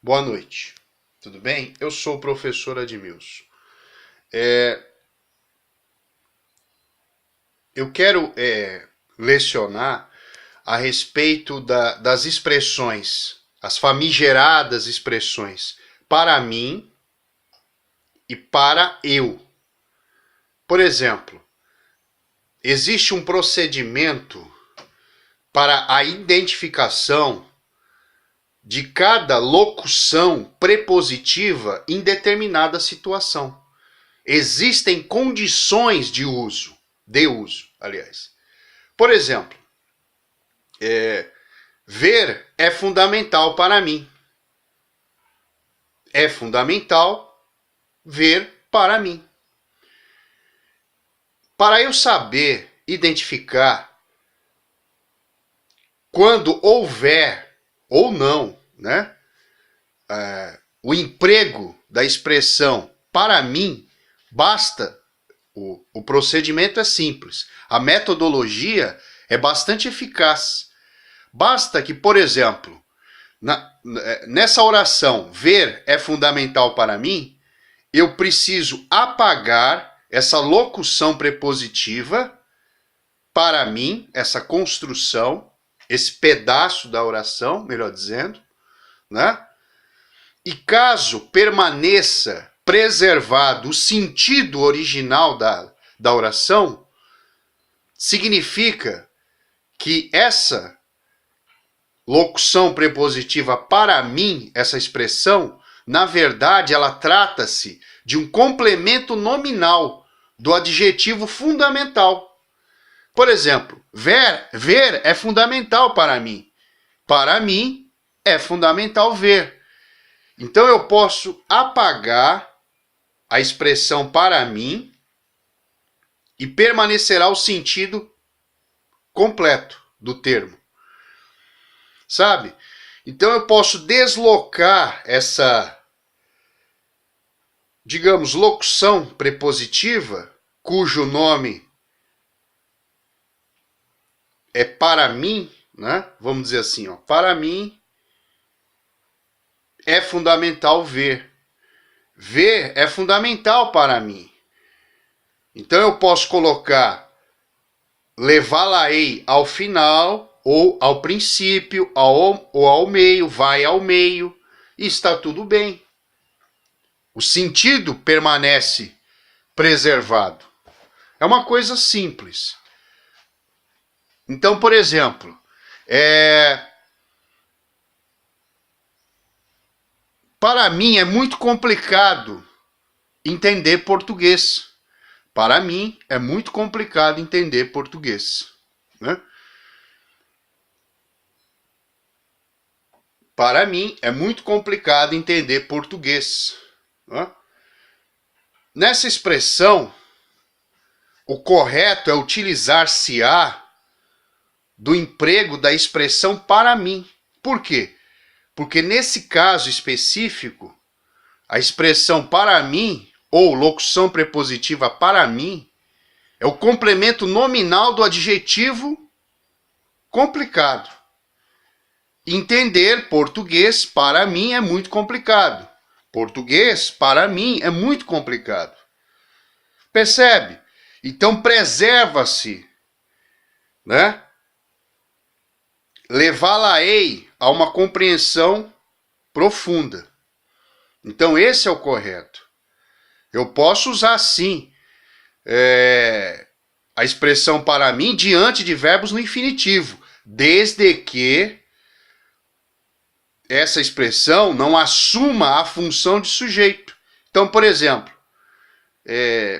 Boa noite, tudo bem? Eu sou o professor Admilson. Eu quero lecionar a respeito das expressões, as famigeradas expressões para mim e para eu. Por exemplo, existe um procedimento para a identificação de cada locução prepositiva em determinada situação. Existem condições de uso, aliás. Por exemplo, ver é fundamental para mim. É fundamental ver para mim. Para eu saber identificar quando houver ou não, né, o emprego da expressão para mim, basta, o procedimento é simples. A metodologia é bastante eficaz. Basta que, por exemplo, nessa oração, ver é fundamental para mim, eu preciso apagar essa locução prepositiva para mim, essa construção, esse pedaço da oração, melhor dizendo, né? E caso permaneça preservado o sentido original da oração, significa que essa locução prepositiva para mim, essa expressão, na verdade, ela trata-se de um complemento nominal do adjetivo fundamental. Por exemplo, ver é fundamental para mim. Para mim, é fundamental ver. Então, eu posso apagar a expressão para mim e permanecerá o sentido completo do termo. Sabe? Então, eu posso deslocar essa, digamos, locução prepositiva, cujo nome é para mim, né? Vamos dizer assim, ó, para mim é fundamental ver. Ver é fundamental para mim. Então eu posso colocar levá-la-ei ao final, ou ao princípio, ou ao meio, vai ao meio, e está tudo bem. O sentido permanece preservado. É uma coisa simples. Então, por exemplo, para mim é muito complicado entender português. Para mim é muito complicado entender português, né? Para mim é muito complicado entender português, né? Nessa expressão, o correto é utilizar-se-á do emprego da expressão para mim. Por quê? Porque nesse caso específico, a expressão para mim, ou locução prepositiva para mim, é o complemento nominal do adjetivo complicado. Entender português para mim é muito complicado. Português para mim é muito complicado. Percebe? Então preserva-se, né? Levá-la-ei a uma compreensão profunda. Então esse é o correto. Eu posso usar sim a expressão para mim diante de verbos no infinitivo, desde que essa expressão não assuma a função de sujeito. Então, por exemplo,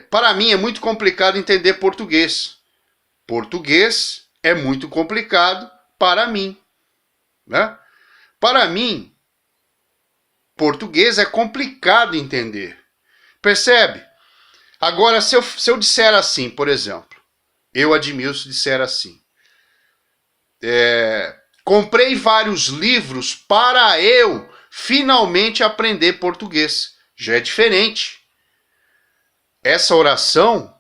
para mim é muito complicado entender português. Português é muito complicado para mim, né? Para mim, português é complicado entender. Percebe? Agora, se eu disser assim, por exemplo, eu, Admilson, disser assim, comprei vários livros para eu finalmente aprender português. Já é diferente. Essa oração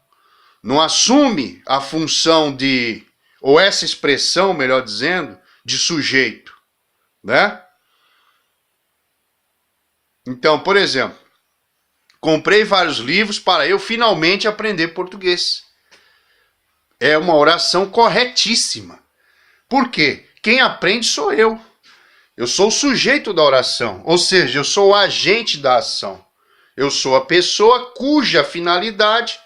não assume a função de, ou essa expressão, melhor dizendo, de sujeito, né? Então, por exemplo, comprei vários livros para eu finalmente aprender português. É uma oração corretíssima. Por quê? Quem aprende sou eu. Eu sou o sujeito da oração, ou seja, eu sou o agente da ação. Eu sou a pessoa cuja finalidade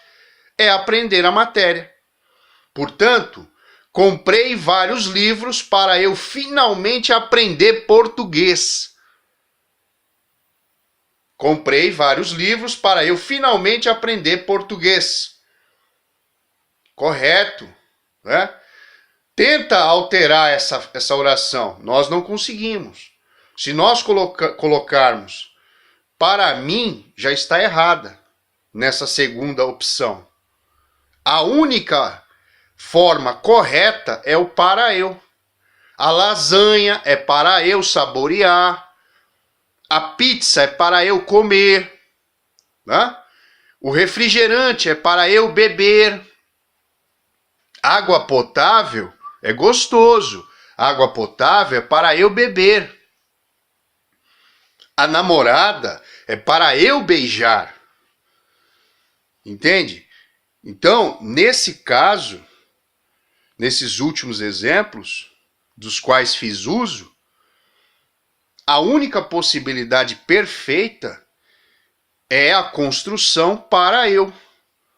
é aprender a matéria. Portanto, comprei vários livros para eu finalmente aprender português. Comprei vários livros para eu finalmente aprender português. Correto, né? Tenta alterar essa oração. Nós não conseguimos. Se nós colocarmos para mim, já está errada nessa segunda opção. A única forma correta é o para eu. A lasanha é para eu saborear. A pizza é para eu comer. Né? O refrigerante é para eu beber. Água potável é gostoso. Água potável é para eu beber. A namorada é para eu beijar. Entende? Então, nesse caso, nesses últimos exemplos, dos quais fiz uso, a única possibilidade perfeita é a construção para eu.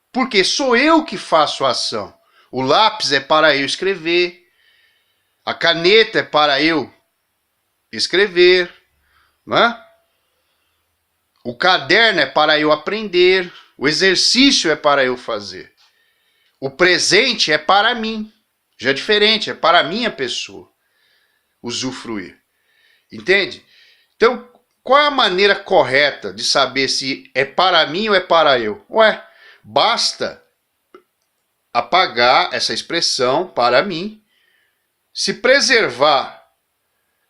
Porque sou eu que faço a ação. O lápis é para eu escrever. A caneta é para eu escrever. Né? O caderno é para eu aprender. O exercício é para eu fazer. O presente é para mim. Já é diferente, é para a minha pessoa usufruir. Entende? Então, qual é a maneira correta de saber se é para mim ou é para eu? Ué, basta apagar essa expressão para mim, se preservar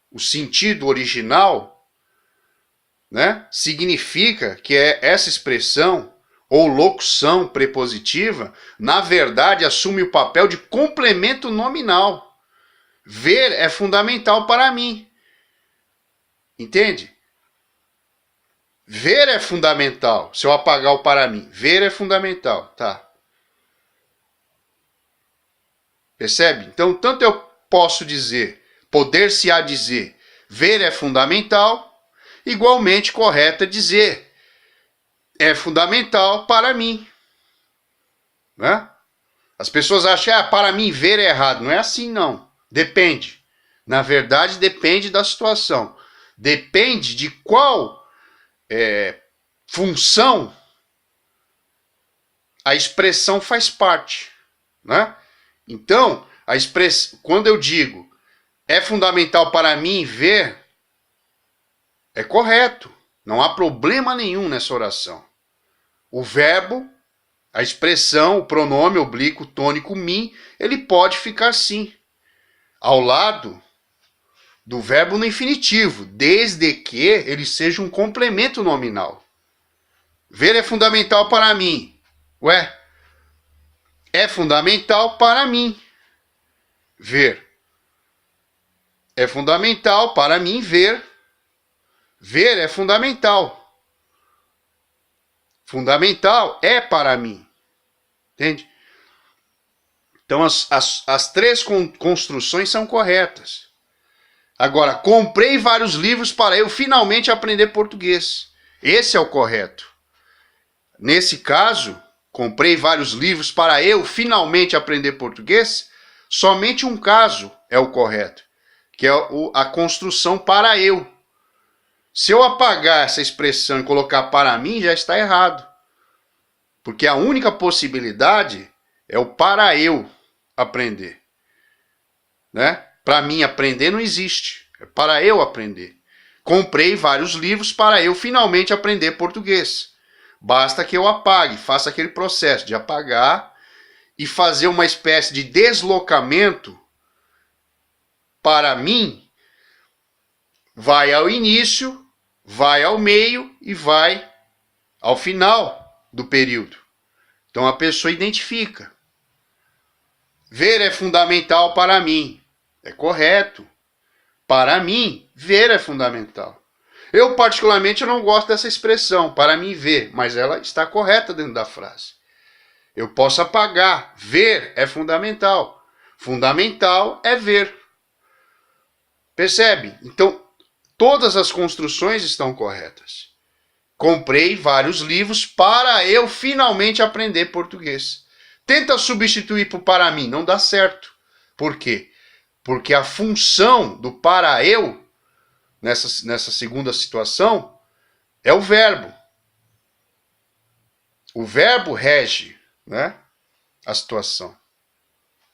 o sentido original, né? Significa que essa expressão ou locução prepositiva, na verdade, assume o papel de complemento nominal. Ver é fundamental para mim. Entende? Ver é fundamental. Se eu apagar o para mim, ver é fundamental, tá? Percebe? Então, tanto eu posso dizer, poder-se-á dizer, ver é fundamental, igualmente correto é dizer, é fundamental para mim. Né? As pessoas acham, para mim ver é errado. Não é assim, não. Depende. Na verdade, depende da situação. Depende de qual função a expressão faz parte. Né? Então, quando eu digo é fundamental para mim ver, é correto. Não há problema nenhum nessa oração. O verbo, a expressão, o pronome oblíquo tônico mim, ele pode ficar sim, ao lado do verbo no infinitivo, desde que ele seja um complemento nominal. Ver é fundamental para mim. Ué, é fundamental para mim ver. É fundamental para mim ver. Ver é fundamental. Fundamental é para mim. Entende? Então as três construções são corretas. Agora, comprei vários livros para eu finalmente aprender português. Esse é o correto. Nesse caso, comprei vários livros para eu finalmente aprender português. Somente um caso é o correto, que é a construção para eu. Se eu apagar essa expressão e colocar para mim, já está errado. Porque a única possibilidade é o para eu aprender. Né? Para mim aprender não existe. É para eu aprender. Comprei vários livros para eu finalmente aprender português. Basta que eu apague, faça aquele processo de apagar e fazer uma espécie de deslocamento para mim. Vai ao início, vai ao meio e vai ao final do período. Então a pessoa identifica. Ver é fundamental para mim. É correto. Para mim, ver é fundamental. Eu, particularmente, eu não gosto dessa expressão, para mim ver, mas ela está correta dentro da frase. Eu posso apagar. Ver é fundamental. Fundamental é ver. Percebe? Então, todas as construções estão corretas. Comprei vários livros para eu finalmente aprender português. Tenta substituir por para mim, não dá certo. Por quê? Porque a função do para eu, nessa segunda situação, é o verbo. O verbo rege, né, a situação.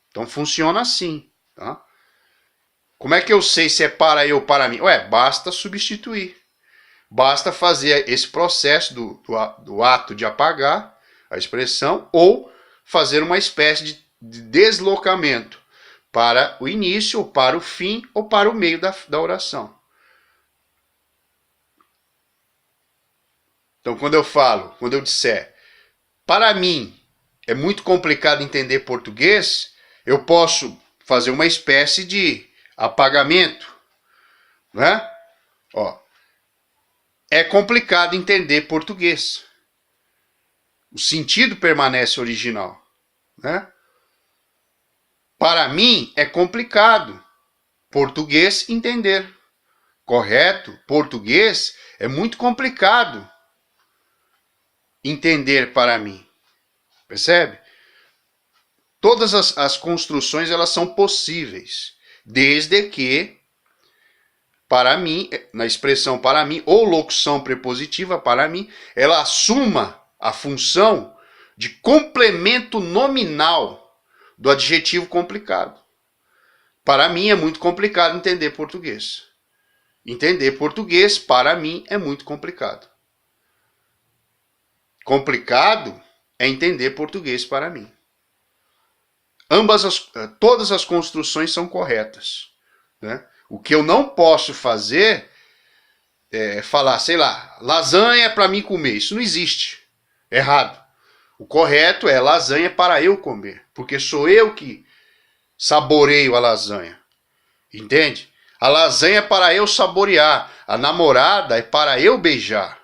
Então funciona assim. Tá? Como é que eu sei se é para eu ou para mim? Basta substituir. Basta fazer esse processo do ato de apagar a expressão ou fazer uma espécie de deslocamento para o início, ou para o fim, ou para o meio da oração. Então, quando eu disser, para mim é muito complicado entender português, eu posso fazer uma espécie de apagamento, né? Ó, é complicado entender português. O sentido permanece original, né? Para mim é complicado português entender. Correto? Português é muito complicado entender para mim. Percebe? Todas as construções elas são possíveis, desde que para mim, na expressão para mim, ou locução prepositiva para mim, ela assuma a função de complemento nominal do adjetivo complicado. Para mim é muito complicado entender português. Entender português, para mim, é muito complicado. Complicado é entender português para mim. Todas as construções são corretas, né? O que eu não posso fazer é falar, sei lá, lasanha é para mim comer. Isso não existe. Errado. O correto é lasanha para eu comer, porque sou eu que saboreio a lasanha. Entende? A lasanha é para eu saborear. A namorada é para eu beijar.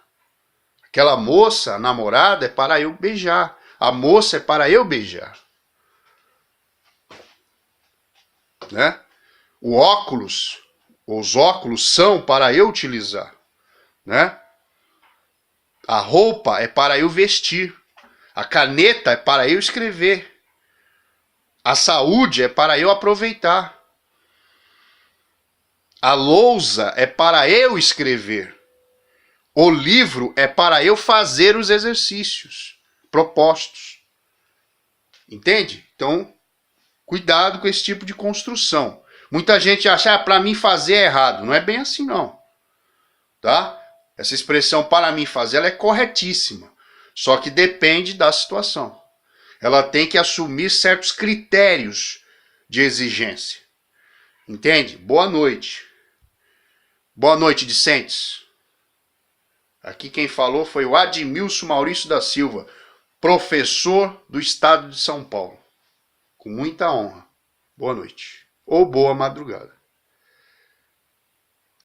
Aquela moça, a namorada, é para eu beijar. A moça é para eu beijar. Né? Os óculos são para eu utilizar. Né? A roupa é para eu vestir. A caneta é para eu escrever. A saúde é para eu aproveitar. A lousa é para eu escrever. O livro é para eu fazer os exercícios propostos. Entende? Então, cuidado com esse tipo de construção. Muita gente acha, para mim fazer é errado. Não é bem assim, não. Tá? Essa expressão para mim fazer, ela é corretíssima. Só que depende da situação. Ela tem que assumir certos critérios de exigência. Entende? Boa noite. Boa noite, discentes. Aqui quem falou foi o Admilson Maurício da Silva, professor do estado de São Paulo. Com muita honra. Boa noite. Ou boa madrugada.